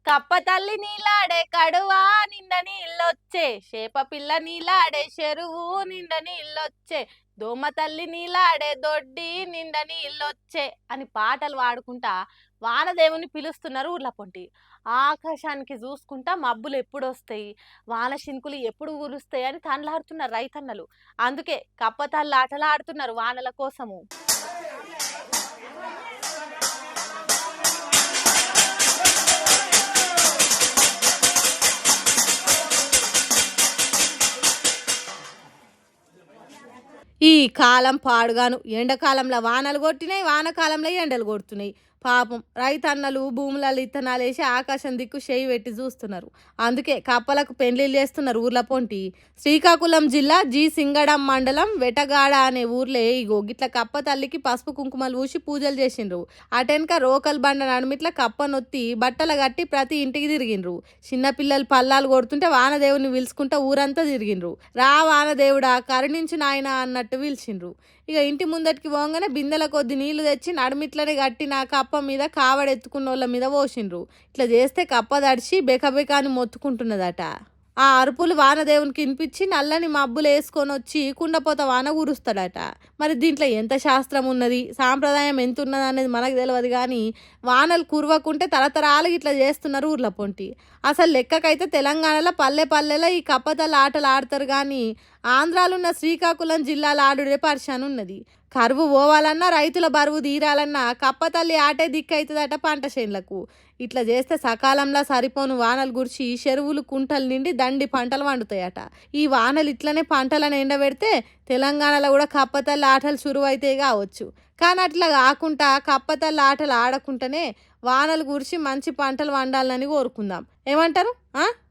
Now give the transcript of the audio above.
కప్ప తల్లి నీలాడే కడువా నిండ నీళ్ళొచ్చే, చేప పిల్ల నీలాడే చెరువు నిండ నీళ్ళొచ్చే, దోమ తల్లి నీలాడే దొడ్డి నిండ నీళ్ళొచ్చే అని పాటలు పాడుకుంటా వానదేవుని పిలుస్తున్నారు ఊర్ల పొంటి. ఆకాశానికి చూసుకుంటా మబ్బులు ఎప్పుడు వస్తాయి, వాన శింకులు ఎప్పుడు కురుస్తాయి అని తనలాడుతున్నారు రైతన్నలు. అందుకే కప్పతల్లి ఆటలాడుతున్నారు వానల కోసము. ఈ కాలం పాడుగాను ఎండాకాలంలో వానలు కొట్టినాయి, వానకాలంలో ఎండలు కొడుతున్నాయి. పాపం రైతన్నలు భూములలో ఇత్తనాలు వేసి ఆకాశం దిక్కు చేయి పెట్టి చూస్తున్నారు. అందుకే కప్పలకు పెళ్లిళ్ళు చేస్తున్నారు ఊర్ల పొంటి. శ్రీకాకుళం జిల్లా జి సింగడం మండలం వెటగాడ అనే ఊర్లే ఇగో గిట్ల కప్ప తల్లికి పసుపు కుంకుమలు పూసి పూజలు చేసిండ్రు. అటెనక రోకల్ బండ నడుమిట్ల కప్ప నొత్తి బట్టలు కట్టి ప్రతి ఇంటికి తిరిగిండ్రు. చిన్నపిల్లలు పల్లాలు కొడుతుంటే వానదేవుని పిలుచుకుంటా ఊరంతా తిరిగిండ్రు. రా వానదేవుడా కరుణించు నాయన అన్నట్టు పిలిచిండ్రు. ఇక ఇంటి ముందటికి పోగానే బిందెల కొద్ది నీళ్లు తెచ్చి నడుమిట్లనే కట్టి నా కప్ప మీద కావడెత్తుకున్న వాళ్ళ మీద పోసిండ్రు. ఇట్లా చేస్తే కప్ప దడిచి బెకబెక అని మొత్తుకుంటున్నదట. ఆ అరుపులు వానదేవునికి వినిపించి నల్లని మబ్బులు వేసుకొని వచ్చి కుండపోత వాన కురుస్తాడట. మరి దీంట్లో ఎంత శాస్త్రం ఉన్నది, సాంప్రదాయం ఎంత ఉన్నది అనేది మనకు తెలియదు. కానీ వానలు కురవకుంటే తరతరాలు ఇట్లా చేస్తున్నారు ఊర్ల పొంటి. అసలు లెక్కకైతే తెలంగాణలో పల్లె పల్లెలో ఈ కప్పతల ఆటలు ఆడతారు. కానీ ఆంధ్రాలో ఉన్న శ్రీకాకుళం జిల్లాలో ఆడుడే పరిశాన్ ఉన్నది. కరువు పోవాలన్నా రైతుల బరువు తీరాలన్నా కప్పతల్లి ఆటే దిక్కవుతుందట పంట చేనులకు. ఇట్లా చేస్తే సకాలంలో సరిపోను వానలు గురిచి చెరువులు కుంటలు నిండి దండి పంటలు వండుతాయట. ఈ వానలు ఇట్లనే పంటలను ఎండబెడితే తెలంగాణలో కూడా కప్పతల్లి ఆటలు చురువైతే కావచ్చు. కానీ అట్లా కాకుండా కప్పతల్లి ఆటలు ఆడకుండానే వానలు గురిచి మంచి పంటలు వండాలని కోరుకుందాం. ఏమంటారు?